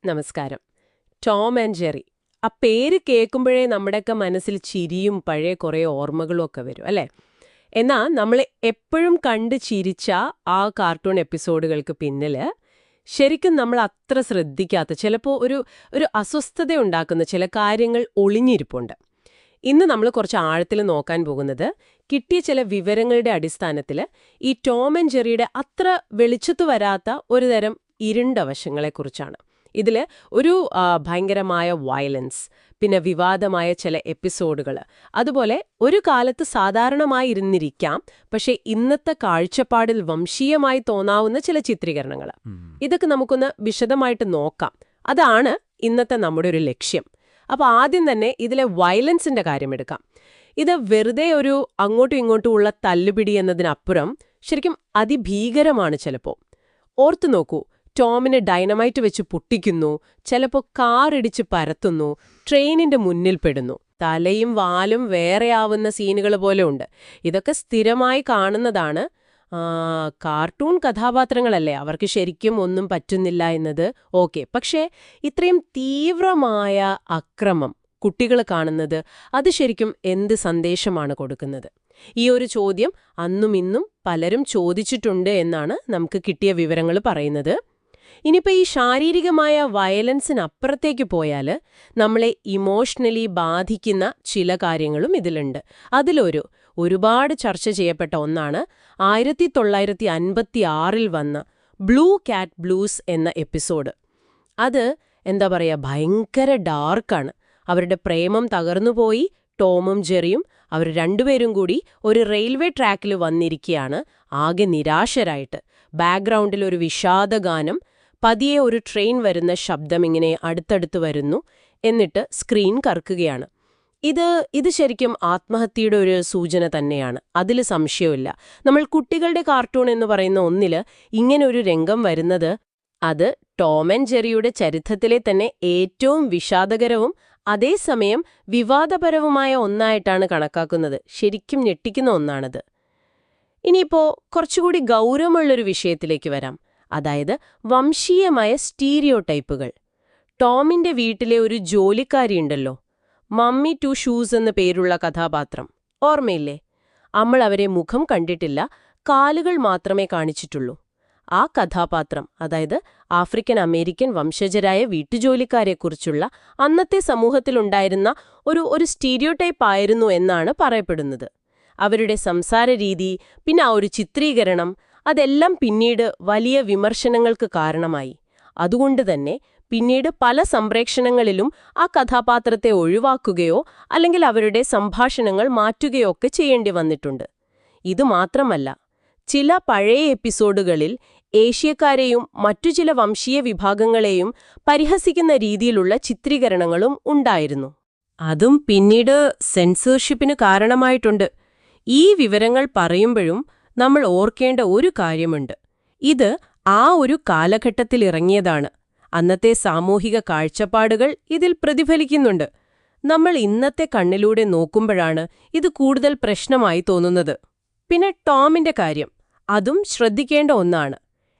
നമസ്കാരം. Tom and Jerry. ആ പേര് കേൾക്കുമ്പോഴേ നമ്മുടെയൊക്കെ മനസ്സിൽ ചിരിയും പഴയ കുറേ ഓർമ്മകളും ഒക്കെ വരും അല്ലേ? എന്നാൽ നമ്മൾ എപ്പോഴും കണ്ട് ചിരിച്ച ആ കാർട്ടൂൺ എപ്പിസോഡുകൾക്ക് പിന്നില് ശരിക്കും നമ്മൾ അത്ര ശ്രദ്ധിക്കാത്ത ചിലപ്പോൾ ഒരു ഒരു അസ്വസ്ഥത ഉണ്ടാക്കുന്ന ചില കാര്യങ്ങൾ ഒളിഞ്ഞിരിപ്പുണ്ട്. ഇന്ന് നമ്മൾ കുറച്ച് ആഴത്തിൽ നോക്കാൻ പോകുന്നത് കിട്ടിയ ചില വിവരങ്ങളുടെ അടിസ്ഥാനത്തിൽ ഈ ടോം ആൻഡ് ജെറിയുടെ അത്ര വെളിച്ചത്തു വരാത്ത ഒരു തരം ഇരുണ്ട വശങ്ങളെക്കുറിച്ചാണ്. ഇതിൽ ഒരു ഭയങ്കരമായ വയലൻസ്, പിന്നെ വിവാദമായ ചില എപ്പിസോഡുകൾ, അതുപോലെ ഒരു കാലത്ത് സാധാരണമായിരുന്നിരിക്കാം പക്ഷേ ഇന്നത്തെ കാഴ്ചപ്പാടിൽ വംശീയമായി തോന്നാവുന്ന ചില ചിത്രീകരണങ്ങൾ. ഇതൊക്കെ നമുക്കൊന്ന് വിശദമായിട്ട് നോക്കാം. അതാണ് ഇന്നത്തെ നമ്മുടെ ഒരു ലക്ഷ്യം. അപ്പോൾ ആദ്യം തന്നെ ഇതിലെ വയലൻസിന്റെ കാര്യമെടുക്കാം. ഇത് വെറുതെ ഒരു അങ്ങോട്ടും ഇങ്ങോട്ടും ഉള്ള തല്ലുപിടി എന്നതിനപ്പുറം ശരിക്കും അതിഭീകരമാണ്. ചിലപ്പോൾ ഓർത്തു നോക്കൂ, ടോമിനെ ഡൈനമൈറ്റ് വെച്ച് പൊട്ടിക്കുന്നു, ചിലപ്പോൾ കാറിടിച്ച് പരത്തുന്നു, ട്രെയിനിന്റെ മുന്നിൽ പെടുന്നു, തലയും വാലും വേറെയാവുന്ന സീനുകൾ പോലെ ഉണ്ട്. ഇതൊക്കെ സ്ഥിരമായി കാണുന്നതാണ്. കാർട്ടൂൺ കഥാപാത്രങ്ങളല്ലേ, അവർക്ക് ശരിക്കും ഒന്നും പറ്റുന്നില്ല എന്നത് ഓക്കെ. പക്ഷേ ഇത്രയും തീവ്രമായ അക്രമം കുട്ടികൾ കാണുന്നത് അത് ശരിക്കും എന്ത് സന്ദേശമാണ് കൊടുക്കുന്നത്? ഈ ഒരു ചോദ്യം അന്നും ഇന്നും പലരും ചോദിച്ചിട്ടുണ്ട് എന്നാണ് നമുക്ക് കിട്ടിയ വിവരങ്ങൾ പറയുന്നത്. ഇനിയിപ്പോൾ ഈ ശാരീരികമായ വയലൻസിനപ്പുറത്തേക്ക് പോയാൽ നമ്മളെ ഇമോഷണലി ബാധിക്കുന്ന ചില കാര്യങ്ങളും ഇതിലുണ്ട്. ഒരുപാട് ചർച്ച ചെയ്യപ്പെട്ട ഒന്നാണ് 1956 വന്ന ബ്ലൂ കാറ്റ് ബ്ലൂസ് എന്ന എപ്പിസോഡ്. അത് എന്താ പറയുക, ഭയങ്കര ഡാർക്കാണ്. അവരുടെ പ്രേമം തകർന്നുപോയി. ടോമും ജെറിയും അവർ രണ്ടുപേരും കൂടി ഒരു റെയിൽവേ ട്രാക്കിൽ വന്നിരിക്കുകയാണ്, ആകെ നിരാശരായിട്ട്. ബാക്ക്ഗ്രൗണ്ടിൽ ഒരു വിഷാദഗാനം, പതിയെ ഒരു ട്രെയിൻ വരുന്ന ശബ്ദം ഇങ്ങനെ അടുത്തടുത്ത് വരുന്നു, എന്നിട്ട് സ്ക്രീൻ കറക്കുകയാണ്. ഇത് ശരിക്കും ആത്മഹത്യയുടെ ഒരു സൂചന തന്നെയാണ്, അതിൽ സംശയമില്ല. നമ്മൾ കുട്ടികളുടെ കാർട്ടൂൺ എന്ന് പറയുന്ന ഒന്നിൽ ഇങ്ങനെ ഒരു രംഗം വരുന്നത് അത് ടോം ആൻഡ് ജെറിയുടെ ചരിത്രത്തിലെ തന്നെ ഏറ്റവും വിഷാദകരവും അതേസമയം വിവാദപരവുമായ ഒന്നായിട്ടാണ് കണക്കാക്കുന്നത്. ശരിക്കും ഞെട്ടിക്കുന്ന ഒന്നാണത്. ഇനിയിപ്പോൾ കുറച്ചുകൂടി ഗൗരവമുള്ളൊരു വിഷയത്തിലേക്ക് വരാം, അതായത് വംശീയമായ സ്റ്റീരിയോടൈപ്പുകൾ. ടോമിന്റെ വീട്ടിലെ ഒരു ജോലിക്കാരിയുണ്ടല്ലോ, മമ്മി ടു ഷൂസ് എന്ന പേരുള്ള കഥാപാത്രം, ഓർമ്മയില്ലേ? നമ്മൾ അവരെ മുഖം കണ്ടിട്ടില്ല, കാലുകൾ മാത്രമേ കാണിച്ചിട്ടുള്ളൂ. ആ കഥാപാത്രം, അതായത് ആഫ്രിക്കൻ അമേരിക്കൻ വംശജരായ വീട്ടുജോലിക്കാരെക്കുറിച്ചുള്ള അന്നത്തെ സമൂഹത്തിലുണ്ടായിരുന്ന ഒരു സ്റ്റീരിയോടൈപ്പ് ആയിരുന്നു എന്നാണ് പറയപ്പെടുന്നത്. അവരുടെ സംസാര രീതി, പിന്നെ ആ ഒരു ചിത്രീകരണം, അതെല്ലാം പിന്നീട് വലിയ വിമർശനങ്ങൾക്ക് കാരണമായി. അതുകൊണ്ട് തന്നെ പിന്നീട് പല സംപ്രേക്ഷണങ്ങളിലും ആ കഥാപാത്രത്തെ ഒഴിവാക്കുകയോ അല്ലെങ്കിൽ അവരുടെ സംഭാഷണങ്ങൾ മാറ്റുകയോ ഒക്കെ ചെയ്യേണ്ടി വന്നിട്ടുണ്ട്. ഇതുമാത്രമല്ല, ചില പഴയ എപ്പിസോഡുകളിൽ ഏഷ്യക്കാരെയും മറ്റു ചില വംശീയ വിഭാഗങ്ങളെയും പരിഹസിക്കുന്ന രീതിയിലുള്ള ചിത്രീകരണങ്ങളും ഉണ്ടായിരുന്നു. അതും പിന്നീട് സെൻസർഷിപ്പിന് കാരണമായിട്ടുണ്ട്. ഈ വിവരങ്ങൾ പറയുമ്പോഴും നമ്മൾ ഓർക്കേണ്ട ഒരു കാര്യമുണ്ട്. ഇത് ആ ഒരു കാലഘട്ടത്തിൽ ഇറങ്ങിയതാണ്. അന്നത്തെ സാമൂഹിക കാഴ്ചപ്പാടുകൾ ഇതിൽ പ്രതിഫലിക്കുന്നുണ്ട്. നമ്മൾ ഇന്നത്തെ കണ്ണിലൂടെ നോക്കുമ്പോഴാണ് ഇത് കൂടുതൽ പ്രശ്നമായി തോന്നുന്നത്. പിന്നെ ടോമിന്റെ കാര്യം, അതും ശ്രദ്ധിക്കേണ്ട ഒന്നാണ്.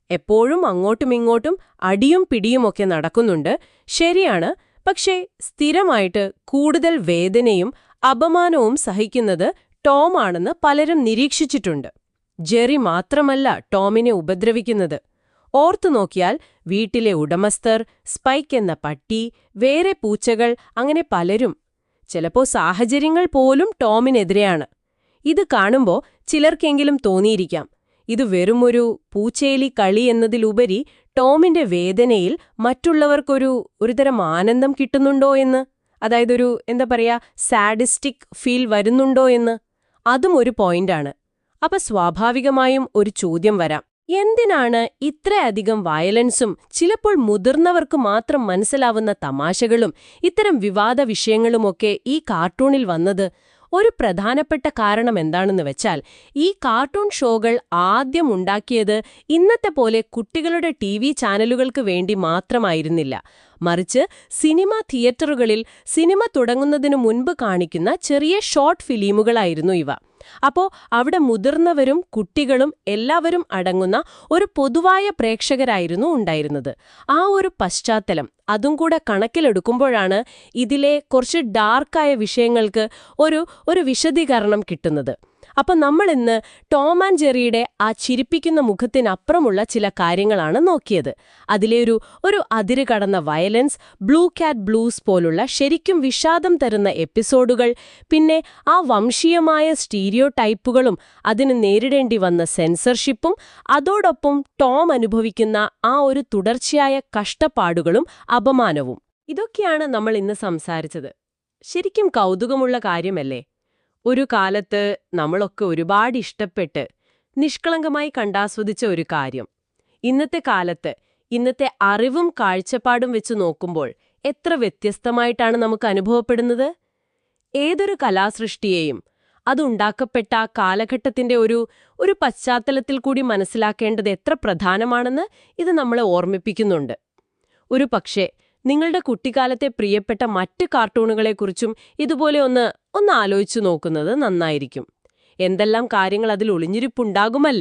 എപ്പോഴും അങ്ങോട്ടും ഇങ്ങോട്ടും അടിയും പിടിയുമൊക്കെ നടക്കുന്നുണ്ട്, ശരിയാണ്. പക്ഷേ സ്ഥിരമായിട്ട് കൂടുതൽ വേദനയും അപമാനവും സഹിക്കുന്നത് ടോം ആണെന്ന് പലരും നിരീക്ഷിച്ചിട്ടുണ്ട്. ജെറി മാത്രമല്ല ടോമിനെ ഉപദ്രവിക്കുന്നത്. ഓർത്തു നോക്കിയാൽ വീട്ടിലെ ഉടമസ്ഥർ, സ്പൈക്ക് എന്ന പട്ടി, വേറെ പൂച്ചകൾ, അങ്ങനെ പലരും. ചിലപ്പോൾ സാഹചര്യങ്ങൾ പോലും ടോമിനെതിരെയാണ്. ഇത് കാണുമ്പോൾ ചിലർക്കെങ്കിലും തോന്നിയിരിക്കാം, ഇത് വെറുമൊരു പൂച്ചേലി കളി എന്നതിലുപരി ടോമിന്റെ വേദനയിൽ മറ്റുള്ളവർക്കൊരു ആനന്ദം കിട്ടുന്നുണ്ടോ എന്ന്, അതായത് എന്താ പറയാ, സാഡിസ്റ്റിക് ഫീൽ വരുന്നുണ്ടോ എന്ന്. അതും ഒരു പോയിന്റാണ്. അപ്പൊ സ്വാഭാവികമായും ഒരു ചോദ്യം വരാം, എന്തിനാണ് ഇത്രയധികം വയലൻസും ചിലപ്പോൾ മുതിർന്നവർക്ക് മാത്രം മനസ്സിലാവുന്ന തമാശകളും ഇത്തരം വിവാദ വിഷയങ്ങളുമൊക്കെ ഈ കാർട്ടൂണിൽ വന്നത്? ഒരു പ്രധാനപ്പെട്ട കാരണം എന്താണെന്ന് വെച്ചാൽ, ഈ കാർട്ടൂൺ ഷോകൾ ആദ്യം ഉണ്ടാക്കിയത് ഇന്നത്തെ പോലെ കുട്ടികളുടെ TV ചാനലുകൾക്ക് വേണ്ടി മാത്രമായിരുന്നില്ല. മറിച്ച് സിനിമ തിയേറ്ററുകളിൽ സിനിമ തുടങ്ങുന്നതിനു മുൻപ് കാണിക്കുന്ന ചെറിയ ഷോർട്ട് ഫിലിമുകളായിരുന്നു ഇവ. അപ്പോൾ അവിടെ മുതിർന്നവരും കുട്ടികളും എല്ലാവരും അടങ്ങുന്ന ഒരു പൊതുവായ പ്രേക്ഷകരായിരുന്നു ഉണ്ടായിരുന്നത്. ആ ഒരു പശ്ചാത്തലം അതും കൂടെ കണക്കിലെടുക്കുമ്പോഴാണ് ഇതിലെ കുറച്ച് ഡാർക്കായ വിഷയങ്ങൾക്ക് ഒരു വിശദീകരണം കിട്ടുന്നത്. അപ്പം നമ്മൾ ഇന്ന് ടോം ആൻഡ് ജെറിയുടെ ആ ചിരിപ്പിക്കുന്ന മുഖത്തിനപ്പുറമുള്ള ചില കാര്യങ്ങളാണ് നോക്കിയത്. അതിലെ ഒരു അതിര് കടന്ന വയലൻസ്, ബ്ലൂ കാറ്റ് ബ്ലൂസ് പോലുള്ള ശരിക്കും വിഷാദം തരുന്ന എപ്പിസോഡുകൾ, പിന്നെ ആ വംശീയമായ സ്റ്റീരിയോ ടൈപ്പുകളും അതിന് നേരിടേണ്ടി വന്ന സെൻസർഷിപ്പും, അതോടൊപ്പം ടോം അനുഭവിക്കുന്ന ആ ഒരു തുടർച്ചയായ കഷ്ടപ്പാടുകളും അപമാനവും. ഇതൊക്കെയാണ് നമ്മൾ ഇന്ന് സംസാരിച്ചത്. ശരിക്കും കൗതുകമുള്ള കാര്യമല്ലേ? ഒരു കാലത്ത് നമ്മളൊക്കെ ഒരുപാട് ഇഷ്ടപ്പെട്ട് നിഷ്കളങ്കമായി കണ്ടാസ്വദിച്ച ഒരു കാര്യം ഇന്നത്തെ കാലത്ത്, ഇന്നത്തെ അറിവും കാഴ്ചപ്പാടും വെച്ച് നോക്കുമ്പോൾ എത്ര വ്യത്യസ്തമായിട്ടാണ് നമുക്ക് അനുഭവപ്പെടുന്നത്. ഏതൊരു കലാസൃഷ്ടിയെയും അതുണ്ടാക്കപ്പെട്ട ആ കാലഘട്ടത്തിന്റെ ഒരു പശ്ചാത്തലത്തിൽ കൂടി മനസ്സിലാക്കേണ്ടത് എത്ര പ്രധാനമാണെന്ന് ഇത് നമ്മളെ ഓർമ്മിപ്പിക്കുന്നുണ്ട്. ഒരു പക്ഷേ നിങ്ങളുടെ കുട്ടിക്കാലത്തെ പ്രിയപ്പെട്ട മറ്റ് കാർട്ടൂണുകളെക്കുറിച്ചും ഇതുപോലെ ഒന്ന് ആലോചിച്ചു നോക്കുന്നത് നന്നായിരിക്കും. എന്തെല്ലാം കാര്യങ്ങൾ അതിൽ ഒളിഞ്ഞിരിപ്പുണ്ടാകുമല്ലോ.